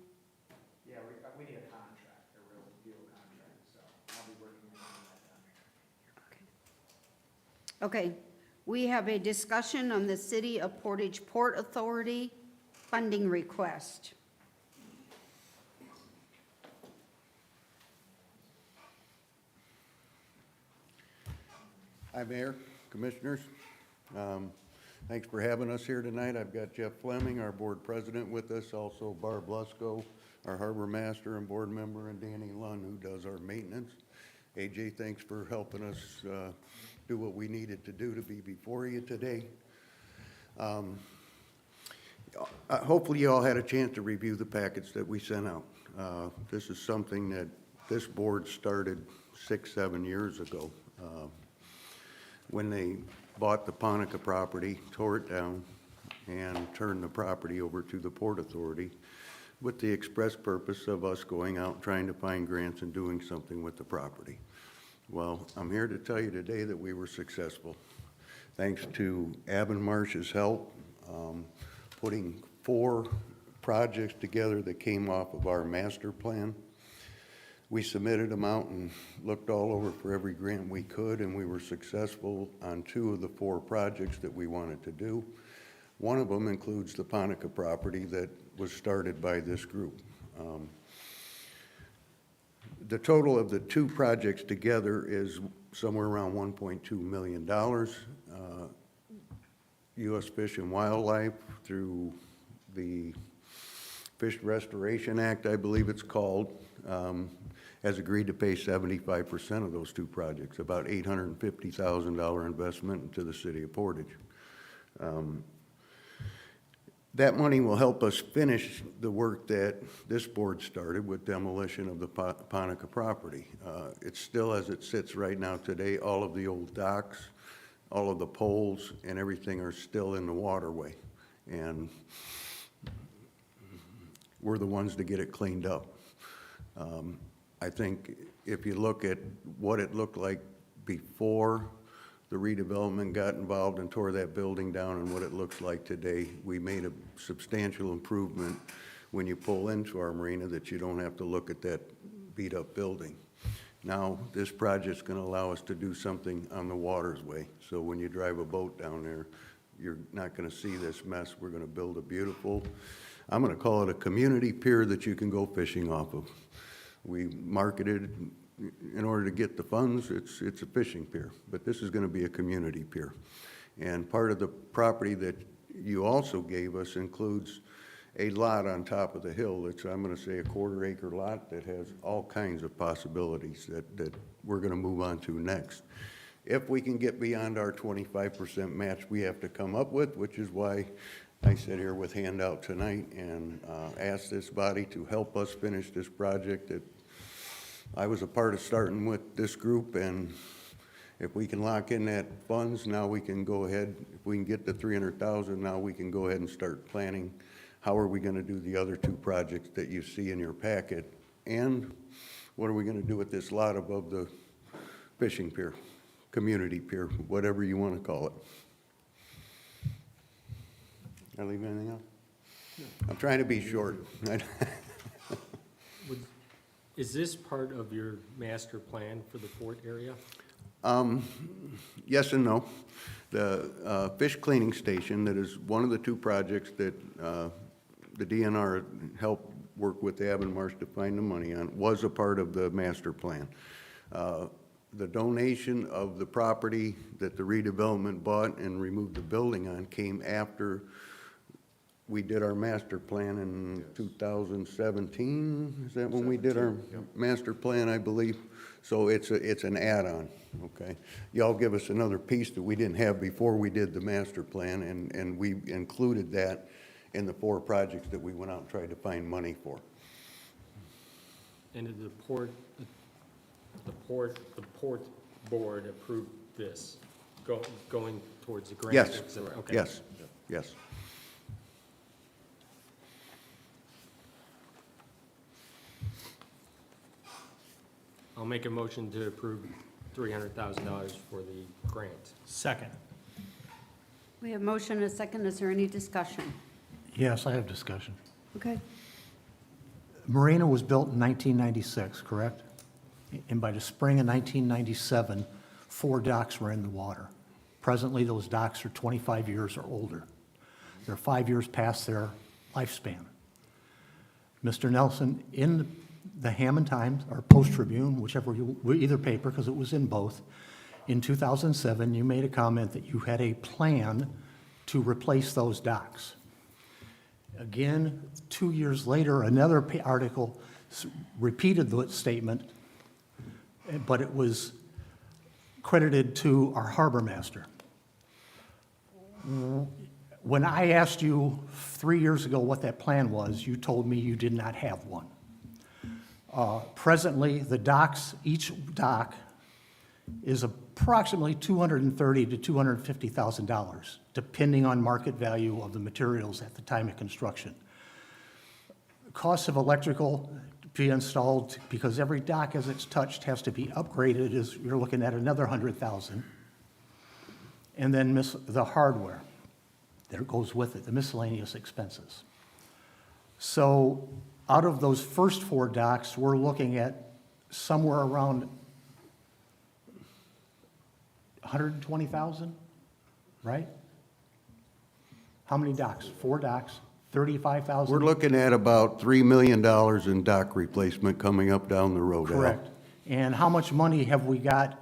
Yeah, we need a contract, a real deal contract, so I'll be working on that. Okay, we have a discussion on the City of Portage Port Authority funding request. Hi, Mayor, Commissioners. Thanks for having us here tonight. I've got Jeff Fleming, our board president, with us, also Barb Lusko, our harbor master and board member, and Danny Lunn, who does our maintenance. AJ, thanks for helping us do what we needed to do to be before you today. Hopefully you all had a chance to review the packets that we sent out. This is something that this board started 6-7 years ago. When they bought the Ponica property, tore it down, and turned the property over to the Port Authority with the express purpose of us going out trying to find grants and doing something with the property. Well, I'm here to tell you today that we were successful. Thanks to Marsh's help, putting 4 projects together that came off of our master plan. We submitted them out and looked all over for every grant we could, and we were successful on 2 of the 4 projects that we wanted to do. One of them includes the Ponica property that was started by this group. The total of the 2 projects together is somewhere around $1.2 million. U.S. Fish and Wildlife, through the Fish Restoration Act, I believe it's called, has agreed to pay 75% of those 2 projects, about $850,000 investment into the city of Portage. That money will help us finish the work that this board started with demolition of the Ponica property. It's still, as it sits right now today, all of the old docks, all of the poles and everything are still in the waterway. And we're the ones to get it cleaned up. I think if you look at what it looked like before the redevelopment got involved and tore that building down and what it looks like today, we made a substantial improvement when you pull into our marina that you don't have to look at that beat-up building. Now, this project's gonna allow us to do something on the watersway. So when you drive a boat down there, you're not gonna see this mess. We're gonna build a beautiful, I'm gonna call it a community pier that you can go fishing off of. We marketed, in order to get the funds, it's a fishing pier, but this is gonna be a community pier. And part of the property that you also gave us includes a lot on top of the hill. It's, I'm gonna say, a 1/4 acre lot that has all kinds of possibilities that we're gonna move on to next. If we can get beyond our 25% match we have to come up with, which is why I sit here with handout tonight and ask this body to help us finish this project that I was a part of starting with this group, and if we can lock in that funds, now we can go ahead, if we can get the 300,000, now we can go ahead and start planning how are we gonna do the other 2 projects that you see in your packet, and what are we gonna do with this lot above the fishing pier? community pier, whatever you want to call it. Did I leave anything out? I'm trying to be short. Is this part of your master plan for the port area? Yes and no. The fish cleaning station, that is one of the two projects that the DNR helped work with Avon to find the money on, was a part of the master plan. The donation of the property that the redevelopment bought and removed the building on came after we did our master plan in 2017. Is that when we did our master plan, I believe? So it's an add-on, okay? Y'all give us another piece that we didn't have before we did the master plan, and we included that in the 4 projects that we went out and tried to find money for. And did the port board approved this, going towards the grant? Yes, Okay. yes, yes. I'll make a motion to approve $300,000 for the grant. Second. We have motion and a second. Is there any discussion? Yes, I have discussion. Okay. Marina was built in 1996, correct? And by the spring of 1997, 4 docks were in the water. Presently, those docks are 25 years or older. They're 5 years past their lifespan. Mr. Nelson, in the Hammond Times, or Post-Tribune, whichever either paper, because it was in both, in 2007, you made a comment that you had a plan to replace those docks. Again, 2 years later, another article repeated the statement, but it was credited to our harbor master. When I asked you 3 years ago what that plan was, you told me you did not have one. Presently, the docks, each dock is approximately $230,000 to $250,000, depending on market value of the materials at the time of construction. Cost of electrical to be installed, because every dock as it's touched has to be upgraded, is you're looking at another $100,000. And then the hardware that goes with it, the miscellaneous expenses. So out of those first 4 docks, we're looking at somewhere around $120,000, right? How many docks? 4 docks, 35,000? We're looking at about $3 million in dock replacement coming up down the road, Al. Correct. And how much money have we got?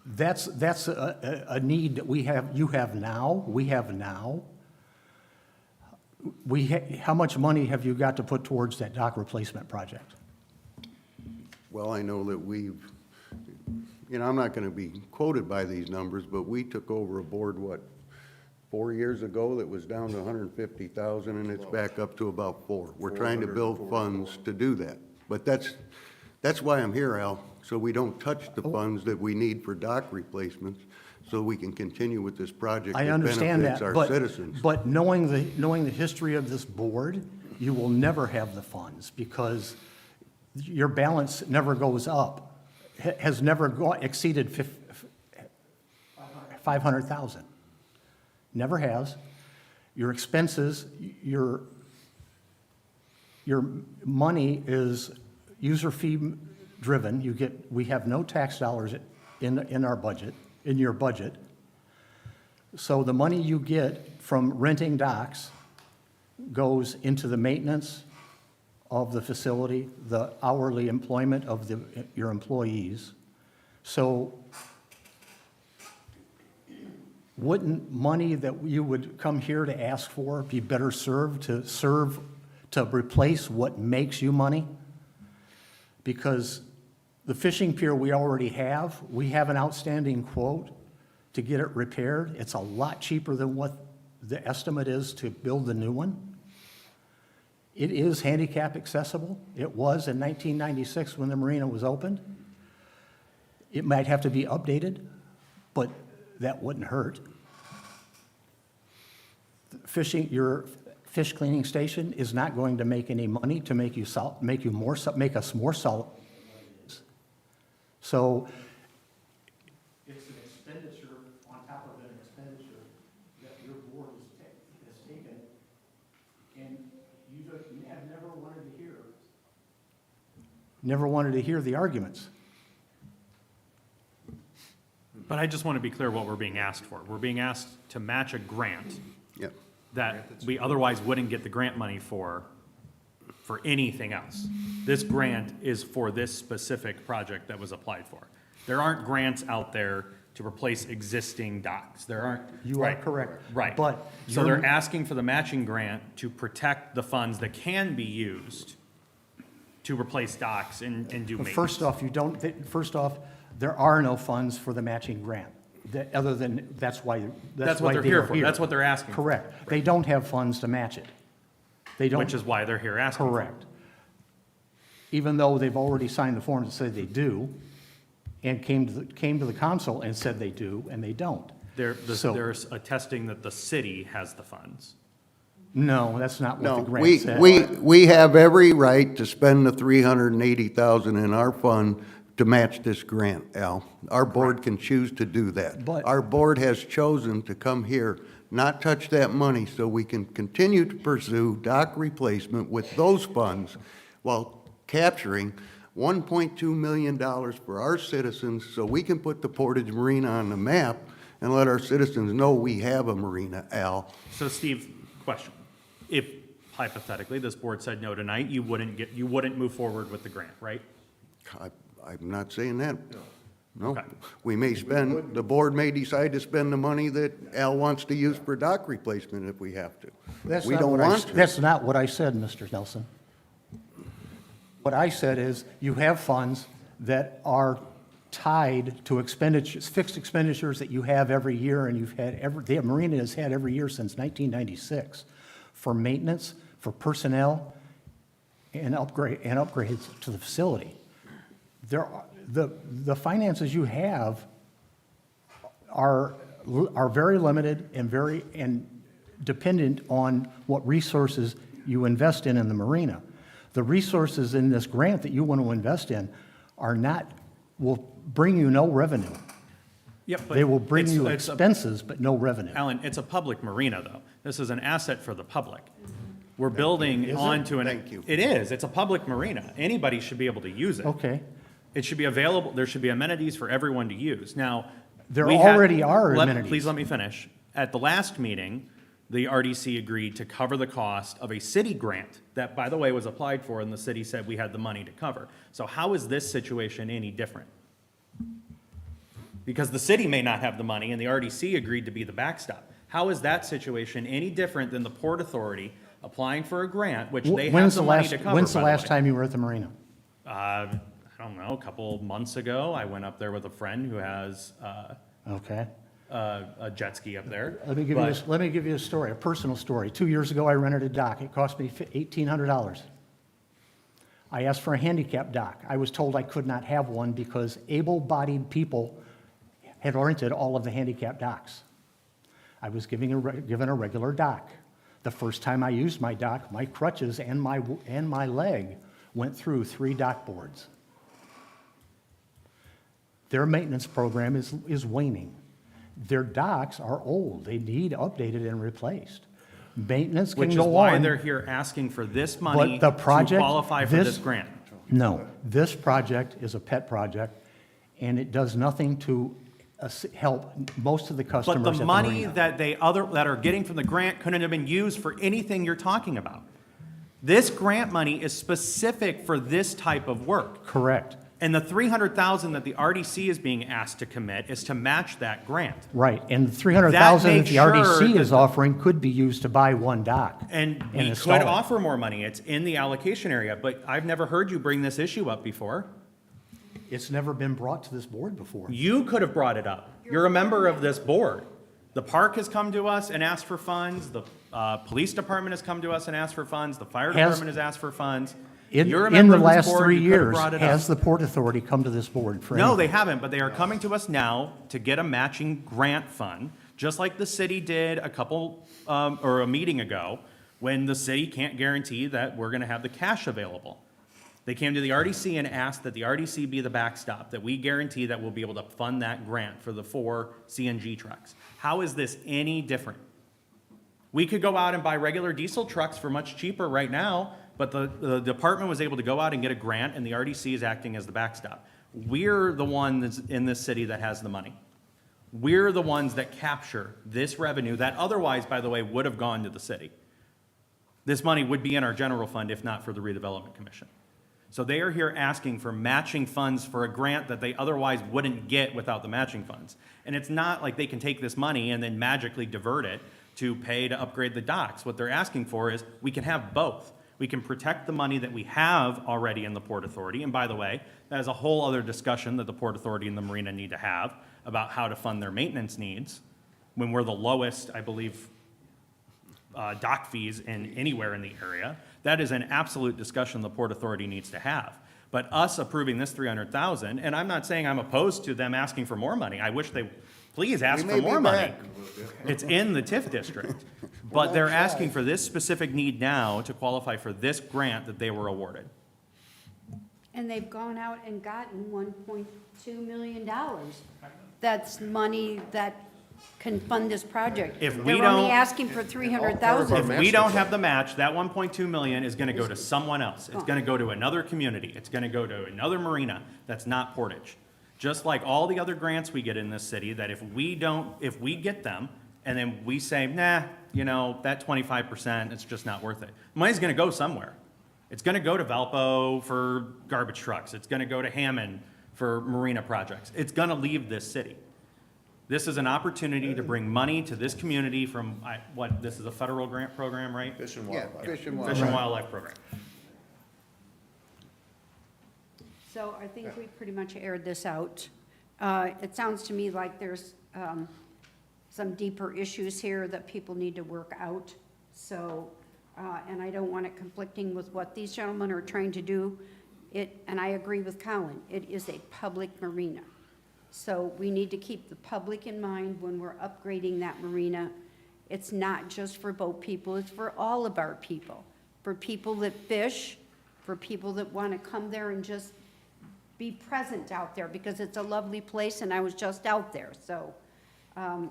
That's a need that you have now, we have now. How much money have you got to put towards that dock replacement project? Well, I know that I'm not going to be quoted by these numbers, but we took over a board, 4 years ago, that was down to 150,000, and it's back up to about 4. We're trying to build funds to do that. But that's why I'm here, Al, so we don't touch the funds that we need for dock replacements, so we can continue with this project I that understand benefits that, our citizens. but knowing the history of this board, you will never have the funds, because your balance never goes up, has never exceeded 500,000. Never has. Your expenses, your money is user fee driven. We have no tax dollars in our budget, in your budget. So the money you get from renting docks goes into the maintenance of the facility, the hourly employment of your employees. So wouldn't money that you would come here to ask for be better served to replace what makes you money? Because the fishing pier we already have, we have an outstanding quote to get it repaired. It's a lot cheaper than what the estimate is to build the new one. It is handicap accessible. It was in 1996 when the marina was opened. It might have to be updated, but that wouldn't hurt. Your fish cleaning station is not going to make any money to make us more solid. So expenditure on top of an expenditure that your board has taken, and you have never wanted to hear the arguments. But I just want to be clear what we're being asked for. We're being asked to match a grant Yep. that we otherwise wouldn't get the grant money for anything else. This grant is for this specific project that was applied for. There aren't grants out there to replace existing docks. There aren't. You are correct. Right. But So you're- they're asking for the matching grant to protect the funds that can be used to replace docks and do maintenance. First off, there are no funds for the matching grant, other than, that's why That's what they're they here are for. That's what they're asking for. Correct. They don't have funds to match it. They don't. Which is why they're here asking for it. Correct. Even though they've already signed the forms that say they do, and came to the council and said they do, and they don't. So- There's attesting that the city has the funds. No, that's not what No, the grant we, said. we have every right to spend the $380,000 in our fund to match this grant, Al. Our board can choose to do that. But- Our board has chosen to come here, not touch that money, so we can continue to pursue dock replacement with those funds while capturing $1.2 million for our citizens, so we can put the Portage Marina on the map and let our citizens know we have a marina, Al. So Steve, question. If hypothetically this board said no tonight, you wouldn't move forward with the grant, right? I'm not saying that. No. Okay. We may spend, the board may decide to spend the money that Al wants to use for dock replacement if we have to. That's We not don't what I want s- to. That's not what I said, Mr. Nelson. What I said is, you have funds that are tied to expenditures, fixed expenditures that you have every year, and the marina has had every year since 1996, for maintenance, for personnel, and upgrades to the facility. The finances you have are very limited and dependent on what resources you invest in the marina. The resources in this grant that you want to invest in will bring you no revenue. Yep, but They will bring you it's a- expenses, but no revenue. Alan, it's a public marina, though. This is an asset for the public. We're building Is it? onto an. Thank you. It is. It's a public marina. Anybody should be able to use it. Okay. It should be available, there should be amenities for everyone to use. Now. There we had- already are amenities. Please let me finish. At the last meeting, the RDC agreed to cover the cost of a city grant that, by the way, was applied for, and the city said we had the money to cover. So how is this situation any different? Because the city may not have the money, and the RDC agreed to be the backstop. How is that situation any different than the Port Authority applying for a grant, which they have the money to cover, When's the by last way? time you were at the marina? I don't know, a couple months ago, I went up there with a friend who has Okay. a jet ski up there. Let me give you a story, a personal story. 2 years ago, I rented a dock. It cost me $1,800. I asked for a handicap dock. I was told I could not have one because able-bodied people had rented all of the handicap docks. I was given a regular dock. The first time I used my dock, my crutches and my leg went through 3 dock boards. Their maintenance program is waning. Their docks are old. They need updated and replaced. Maintenance can Which is go why on. they're here asking for this money But to the project, qualify for this grant. No, this project is a pet project, and it does nothing to help most of the customers But at the the money marina. that are getting from the grant couldn't have been used for anything you're talking about. This grant money is specific for this type of work. Correct, And the $300,000 that the RDC is being asked to commit is to match that grant. right. And the $300,000 that makes the RDC sure is that- offering could be used to buy one dock. And we install could it. offer more money. It's in the allocation area, but I've never heard you bring this issue up before. It's never been brought to this board before. You could have brought it up. You're a member of this board. The park has come to us and asked for funds. The police department has come to us and asked for funds. The fire department has asked for funds. You're a In member the of this last board, 3 you could have years, brought it up. has the Port Authority come to this board for No, anything? they haven't, but they are coming to us now to get a matching grant fund, just like the city did a meeting ago, when the city can't guarantee that we're gonna have the cash available. They came to the RDC and asked that the RDC be the backstop, that we guarantee that we'll be able to fund that grant for the 4 CNG trucks. How is this any different? We could go out and buy regular diesel trucks for much cheaper right now, but the department was able to go out and get a grant, and the RDC is acting as the backstop. We're the one that's in this city that has the money. We're the ones that capture this revenue that otherwise, by the way, would have gone to the city. This money would be in our general fund if not for the Redevelopment Commission. So they are here asking for matching funds for a grant that they otherwise wouldn't get without the matching funds. And it's not like they can take this money and then magically divert it to pay to upgrade the docks. What they're asking for is we can have both. We can protect the money that we have already in the Port Authority. And by the way, that is a whole other discussion that the Port Authority and the Marina need to have about how to fund their maintenance needs when we're the lowest, I believe, dock fees in anywhere in the area. That is an absolute discussion the Port Authority needs to have. But us approving this $300,000, and I'm not saying I'm opposed to them asking for more money. I wish they please ask for more money. It's in the TIF district. But they're asking for this specific need now to qualify for this grant that they were awarded. And they've gone out and gotten $1.2 million. That's money that can fund this project. If we They're only don't- asking for $300,000. If we don't have the match, that 1.2 million is gonna go to someone else. It's gonna go to another community. It's gonna go to another marina that's not Portage. Just like all the other grants we get in this city, that if we get them, and then we say, nah, that 25%, it's just not worth it. Money's gonna go somewhere. It's gonna go to Valpo for garbage trucks. It's gonna go to Hammond for marina projects. It's gonna leave this city. This is an opportunity to bring money to this community from, this is a federal grant program, right? Fish and wildlife. Fish and Fish and Wildlife Program. So I think we pretty much aired this out. It sounds to me like there's some deeper issues here that people need to work out. So, and I don't want it conflicting with what these gentlemen are trying to do. And I agree with Colin, it is a public marina. So we need to keep the public in mind when we're upgrading that marina. It's not just for boat people, it's for all of our people. For people that fish, for people that want to come there and just be present out there, because it's a lovely place and I was just out there. So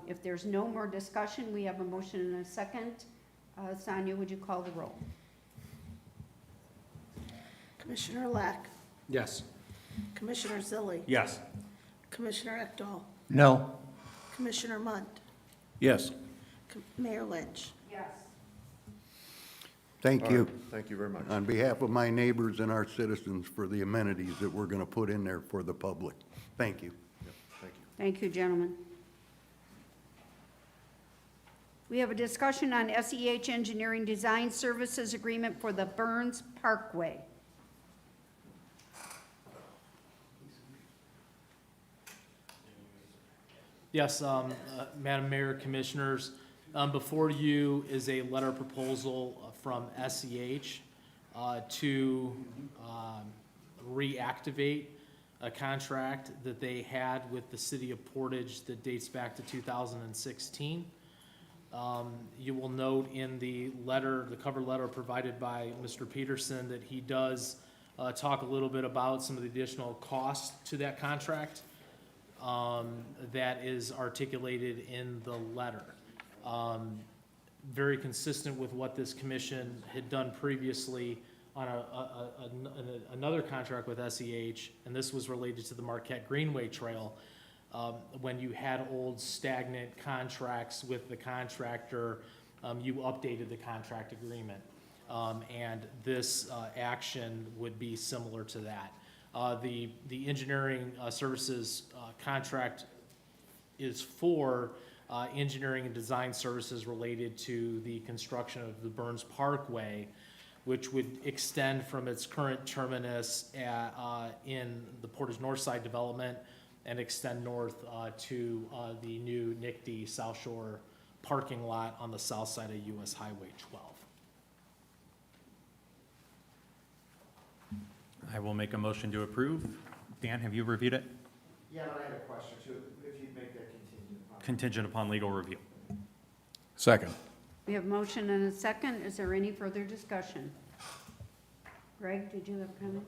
if there's no more discussion, we have a motion and a second. Sonia, would you call the roll? Commissioner Lack, Yes. Commissioner Zilli, Yes. Commissioner Ekdahl, No. Commissioner Munt, Yes. Mayor Lynch. Yes. Thank you. Thank you very much. On behalf of my neighbors and our citizens for the amenities that we're going to put in there for the public. Thank you. Thank you. Thank you, gentlemen. We have a discussion on SEH Engineering Design Services Agreement for the Burns Parkway. Yes, Madam Mayor, Commissioners, before you is a letter proposal from SEH to reactivate a contract that they had with the city of Portage that dates back to 2016. You will note in the letter, the cover letter provided by Mr. Peterson, that he does talk a little bit about some of the additional costs to that contract. That is articulated in the letter. Very consistent with what this commission had done previously on another contract with SEH, and this was related to the Marquette Greenway Trail. When you had old stagnant contracts with the contractor, you updated the contract agreement. And this action would be similar to that. The engineering services contract is for engineering and design services related to the construction of the Burns Parkway, which would extend from its current terminus in the Portage Northside development and extend north to the new NICD South Shore parking lot on the south side of US Highway 12. I will make a motion to approve. Dan, have you reviewed it? Yeah, but I had a question too, if you'd make that contingent upon. Contingent upon legal review. Second. We have motion and a second. Is there any further discussion? Greg, did you have a comment?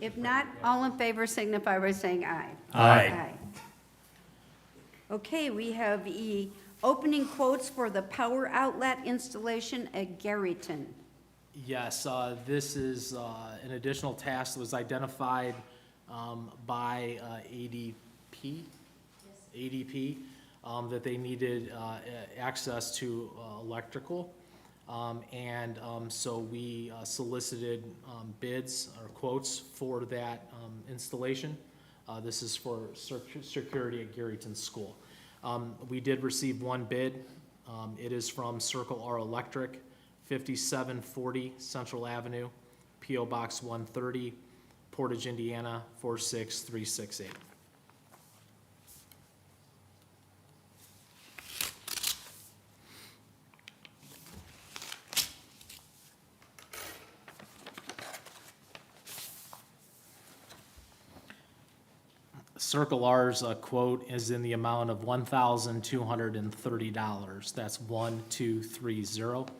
If not, all in favor signify by saying aye. Aye. Okay, we have opening quotes for the power outlet installation at Garrison. Yes, this is an additional task that was identified by ADP, that they needed access to electrical. So we solicited bids or quotes for that installation. This is for security at Garrison School. We did receive one bid. It is from Circle R Electric, 5740 Central Avenue, P.O. Box 130, Portage, Indiana, 46368. Circle R's quote is in the amount of $1,230. That's 1230.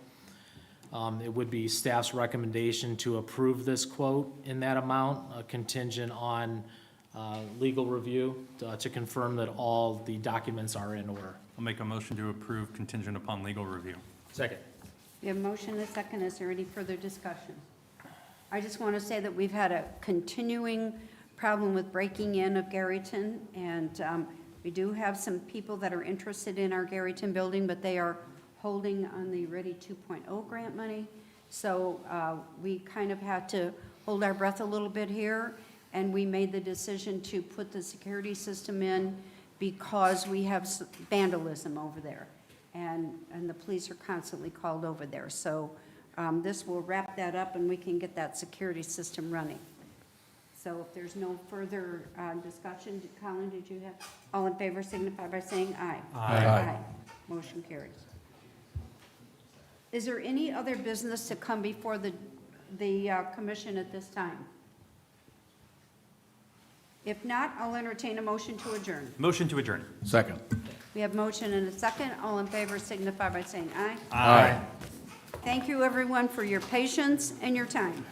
It would be staff's recommendation to approve this quote in that amount, contingent on legal review to confirm that all the documents are in order. I'll make a motion to approve contingent upon legal review. Second. We have a motion and a second. Is there any further discussion? I just want to say that we've had a continuing problem with breaking in of Garrison, and we do have some people that are interested in our Garrison building, but they are holding on the Ready 2.0 grant money. So we kind of had to hold our breath a little bit here, and we made the decision to put the security system in because we have vandalism over there, and the police are constantly called over there. So this will wrap that up, and we can get that security system running. So if there's no further discussion, Colin, did you have, all in favor signify by saying aye. Aye. Motion carries. Is there any other business to come before the commission at this time? If not, I'll entertain a motion to adjourn. Motion to adjourn. Second. We have motion and a second. All in favor signify by saying aye. Aye. Thank you, everyone, for your patience and your time.